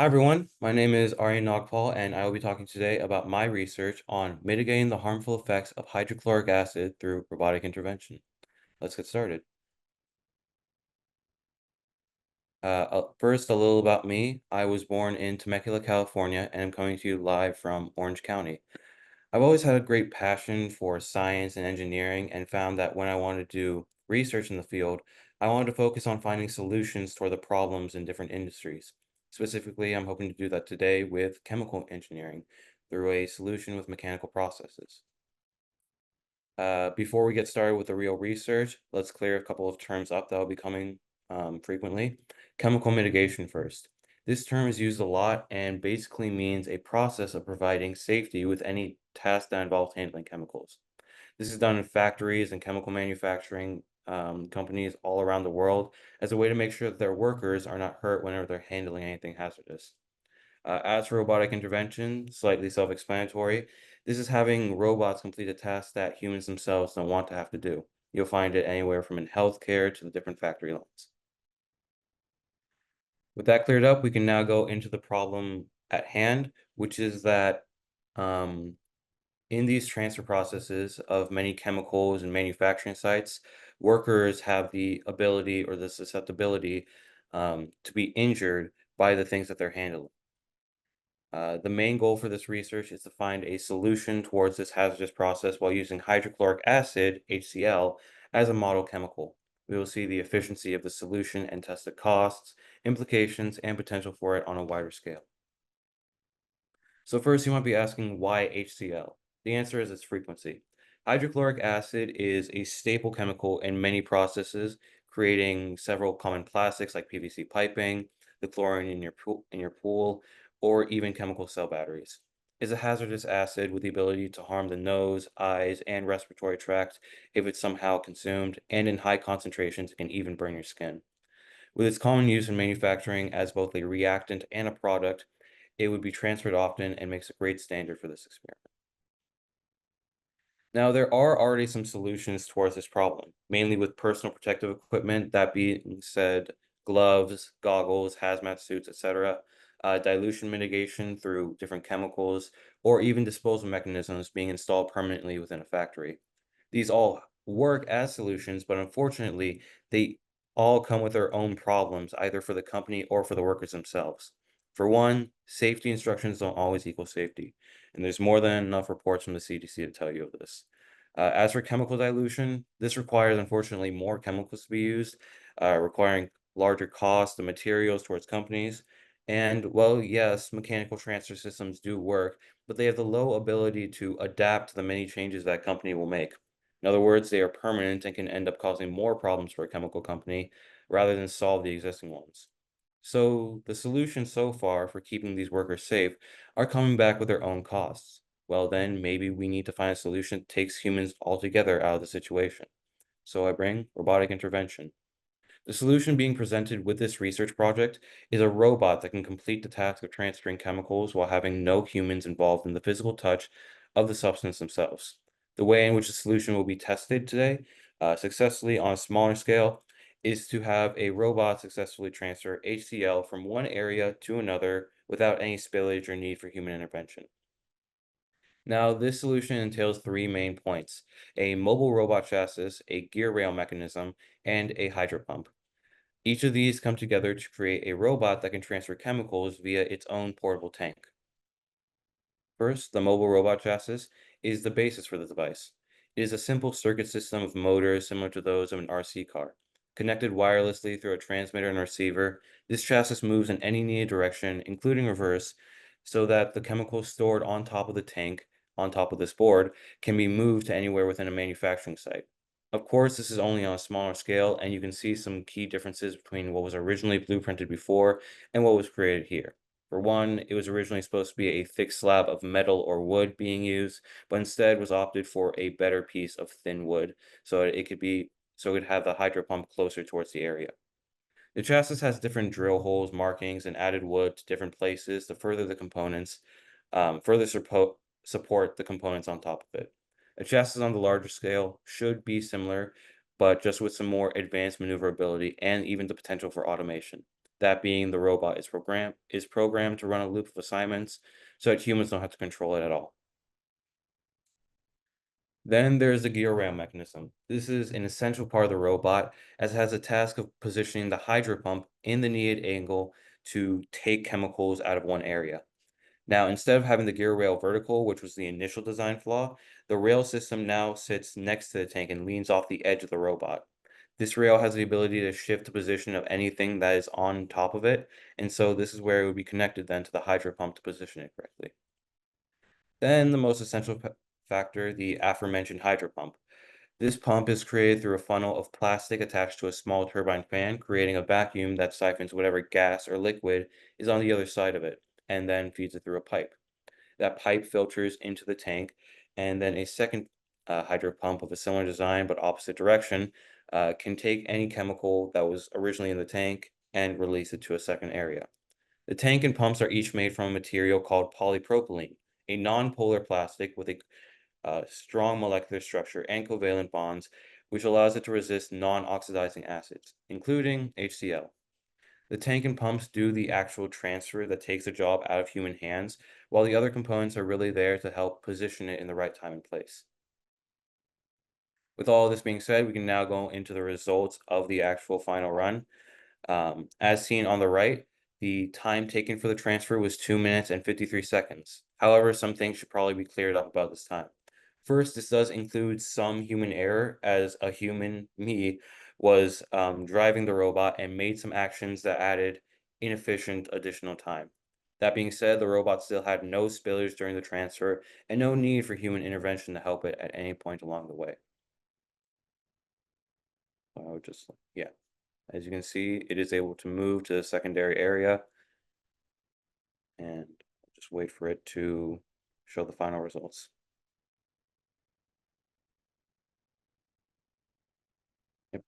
Hi everyone, my name is Aryan Nagpal and I will be talking today about my research on mitigating the harmful effects of hydrochloric acid through robotic intervention. Let's get started. First, a little about me. I was born in Temecula, California, and I'm coming to you live from Orange County. I've always had a great passion for science and engineering and found that when I wanted to do research in the field, I wanted to focus on finding solutions for the problems in different industries. Specifically, I'm hoping to do that today with chemical engineering through a solution with mechanical processes. Before we get started with the real research, let's clear a couple of terms up that will be coming frequently. Chemical mitigation first. This term is used a lot and basically means a process of providing safety with any task that involves handling chemicals. This is done in factories and chemical manufacturing companies all around the world as a way to make sure that their workers are not hurt whenever they're handling anything hazardous. As for robotic intervention, slightly self-explanatory. This is having robots complete a task that humans themselves don't want to have to do. You'll find it anywhere from in healthcare to the different factory lines. With that cleared up, we can now go into the problem at hand, which is that um, in these transfer processes of many chemicals and manufacturing sites, workers have the ability or the susceptibility to be injured by the things that they're handling. The main goal for this research is to find a solution towards this hazardous process while using hydrochloric acid, HCl, as a model chemical. We will see the efficiency of the solution and test the costs, implications, and potential for it on a wider scale. So first, you might be asking why HCl? The answer is its frequency. Hydrochloric acid is a staple chemical in many processes, creating several common plastics like PVC piping, the chlorine in your pool, or even chemical cell batteries. Is a hazardous acid with the ability to harm the nose, eyes, and respiratory tract if it's somehow consumed, and in high concentrations can even burn your skin. With its common use in manufacturing as both a reactant and a product, it would be transferred often and makes a great standard for this experiment. Now, there are already some solutions towards this problem, mainly with personal protective equipment. That being said, gloves, goggles, hazmat suits, etc., dilution mitigation through different chemicals, or even disposal mechanisms being installed permanently within a factory. These all work as solutions, but unfortunately, they all come with their own problems, either for the company or for the workers themselves. For one, safety instructions don't always equal safety, and there's more than enough reports from the CDC to tell you of this. As for chemical dilution, this requires, unfortunately, more chemicals to be used, requiring larger costs and materials towards companies. And, well, yes, mechanical transfer systems do work, but they have the low ability to adapt to the many changes that company will make. In other words, they are permanent and can end up causing more problems for a chemical company rather than solve the existing ones. So the solutions so far for keeping these workers safe are coming back with their own costs. Well, then maybe we need to find a solution that takes humans altogether out of the situation. So I bring robotic intervention. The solution being presented with this research project is a robot that can complete the task of transferring chemicals while having no humans involved in the physical touch of the substance themselves. The way in which the solution will be tested today, successfully on a smaller scale, is to have a robot successfully transfer HCl from one area to another without any spillage or need for human intervention. Now, this solution entails three main points: a mobile robot chassis, a gear rail mechanism, and a hydropump. Each of these come together to create a robot that can transfer chemicals via its own portable tank. First, the mobile robot chassis is the basis for the device. It is a simple circuit system of motors similar to those of an RC car. Connected wirelessly through a transmitter and receiver, this chassis moves in any needed direction, including reverse, so that the chemicals stored on top of the tank, on top of this board, can be moved to anywhere within a manufacturing site. Of course, this is only on a smaller scale, and you can see some key differences between what was originally blueprinted before and what was created here. For one, it was originally supposed to be a thick slab of metal or wood being used, but instead was opted for a better piece of thin wood so it could have the hydro pump closer towards the area. The chassis has different drill holes, markings, and added wood to different places to further the components, support the components on top of it. A chassis on the larger scale should be similar, but just with some more advanced maneuverability and even the potential for automation. That being the robot is programmed to run a loop of assignments so that humans don't have to control it at all. Then there's the gear rail mechanism. This is an essential part of the robot as it has a task of positioning the hydro pump in the needed angle to take chemicals out of one area. Now, instead of having the gear rail vertical, which was the initial design flaw, the rail system now sits next to the tank and leans off the edge of the robot. This rail has the ability to shift the position of anything that is on top of it, and so this is where it would be connected then to the hydro pump to position it correctly. Then the most essential factor, the aforementioned hydro pump. This pump is created through a funnel of plastic attached to a small turbine fan, creating a vacuum that siphons whatever gas or liquid is on the other side of it, and then feeds it through a pipe. That pipe filters into the tank, and then a second hydro pump of a similar design but opposite direction can take any chemical that was originally in the tank and release it to a second area. The tank and pumps are each made from a material called polypropylene, a non-polar plastic with a strong molecular structure and covalent bonds, which allows it to resist non-oxidizing acids, including HCl. The tank and pumps do the actual transfer that takes the job out of human hands, while the other components are really there to help position it in the right time and place. With all of this being said, we can now go into the results of the actual final run. As seen on the right, the time taken for the transfer was 2 minutes and 53 seconds. However, some things should probably be cleared up about this time. First, this does include some human error, as a human, me, was driving the robot and made some actions that added inefficient additional time. That being said, the robot still had no spillage during the transfer and no need for human intervention to help it at any point along the way. So I would just, yeah. As you can see, it is able to move to the secondary area, and just wait for it to show the final results. Yep.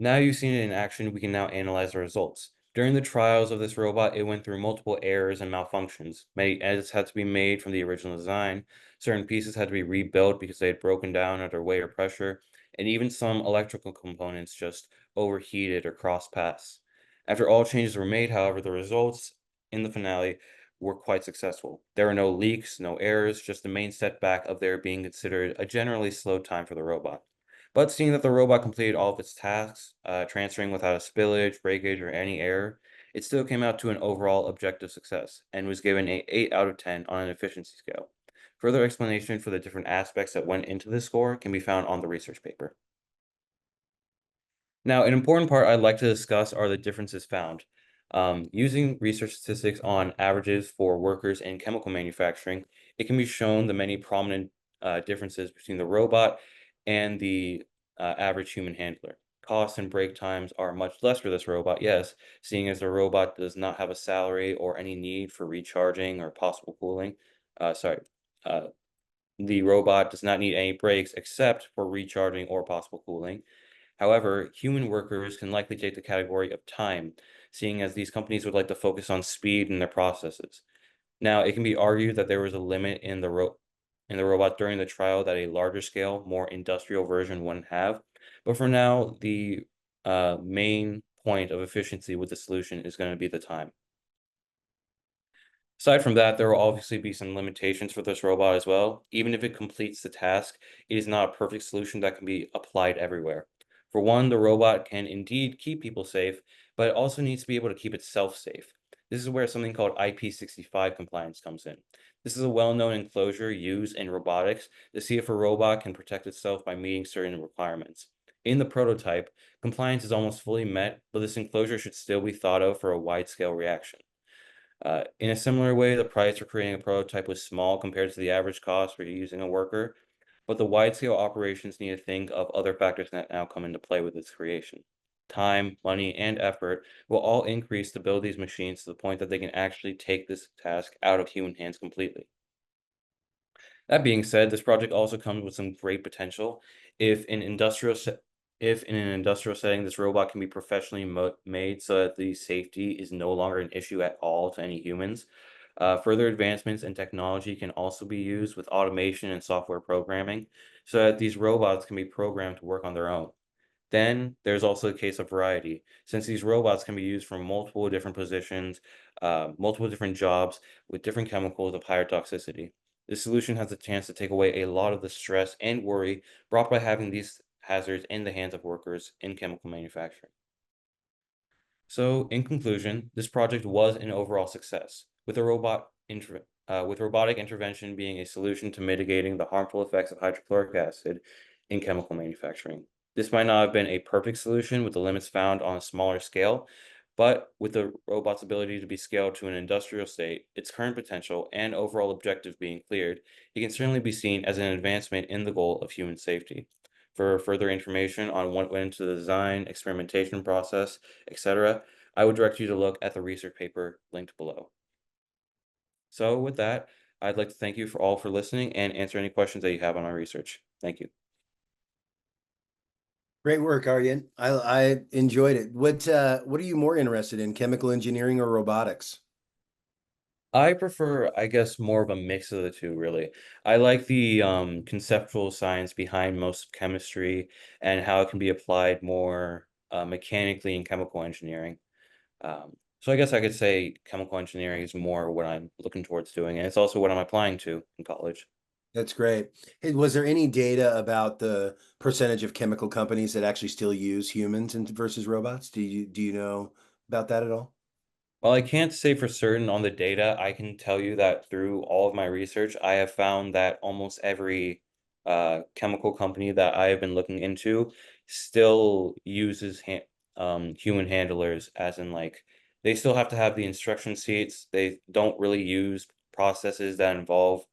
Now you've seen it in action, we can now analyze the results. During the trials of this robot, it went through multiple errors and malfunctions. Many edits had to be made from the original design. Certain pieces had to be rebuilt because they had broken down under weight or pressure, and even some electrical components just overheated or crossed paths. After all changes were made, however, the results in the finale were quite successful. There were no leaks, no errors, just the main setback of there being considered a generally slow time for the robot. But seeing that the robot completed all of its tasks, transferring without a spillage, breakage, or any error, it still came out to an overall objective success and was given a 8 out of 10 on an efficiency scale. Further explanation for the different aspects that went into this score can be found on the research paper. Now, an important part I'd like to discuss are the differences found. Using research statistics on averages for workers in chemical manufacturing, it can be shown the many prominent differences between the robot and the average human handler. Costs and break times are much less for this robot, yes, seeing as the robot does not have a salary or any need for recharging or possible cooling. Sorry, uh, the robot does not need any breaks except for recharging or possible cooling. However, human workers can likely take the category of time, seeing as these companies would like to focus on speed in their processes. Now, it can be argued that there was a limit in the robot during the trial that a larger scale, more industrial version wouldn't have. But for now, the main point of efficiency with the solution is going to be the time. Aside from that, there will obviously be some limitations for this robot as well. Even if it completes the task, it is not a perfect solution that can be applied everywhere. For one, the robot can indeed keep people safe, but it also needs to be able to keep itself safe. This is where something called IP65 compliance comes in. This is a well-known enclosure used in robotics to see if a robot can protect itself by meeting certain requirements. In the prototype, compliance is almost fully met, but this enclosure should still be thought of for a wide-scale reaction. In a similar way, the price for creating a prototype was small compared to the average cost for using a worker, but the wide-scale operations need to think of other factors that now come into play with its creation. Time, money, and effort will all increase to build these machines to the point that they can actually take this task out of human hands completely. That being said, this project also comes with some great potential. If in industrial se if in an industrial setting, this robot can be professionally made so that the safety is no longer an issue at all to any humans, Further advancements in technology can also be used with automation and software programming so that these robots can be programmed to work on their own. Then there's also a case of variety. Since these robots can be used for multiple different positions, multiple different jobs with different chemicals of higher toxicity. This solution has a chance to take away a lot of the stress and worry brought by having these hazards in the hands of workers in chemical manufacturing. So, in conclusion, this project was an overall success, with with robotic intervention being a solution to mitigating the harmful effects of hydrochloric acid in chemical manufacturing. This might not have been a perfect solution with the limits found on a smaller scale, but with the robot's ability to be scaled to an industrial state, its current potential, and overall objective being cleared, it can certainly be seen as an advancement in the goal of human safety. For further information on what went into the design, experimentation process, etc., I would direct you to look at the research paper linked below. So with that, I'd like to thank you for listening and answer any questions that you have on my research. Thank you. Great work, Aryan. I enjoyed it. What are you more interested in, chemical engineering or robotics? I prefer, I guess, more of a mix of the two, really. I like the conceptual science behind most chemistry and how it can be applied more mechanically in chemical engineering. So I guess I could say chemical engineering is more what I'm looking towards doing, and it's also what I'm applying to in college. That's great. Hey, was there any data about the percentage of chemical companies that actually still use humans versus robots? Do you know about that at all? While I can't say for certain on the data, I can tell you that through all of my research, I have found that almost every chemical company that I have been looking into still uses human handlers, as in like they still have to have the instruction sheets. They don't really use processes that involve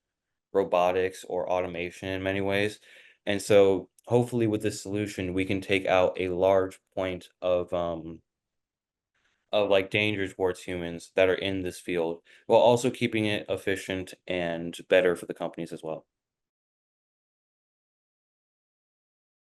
robotics or automation in many ways. And so hopefully with this solution, we can take out a large point of like danger towards humans that are in this field while also keeping it efficient and better for the companies as well.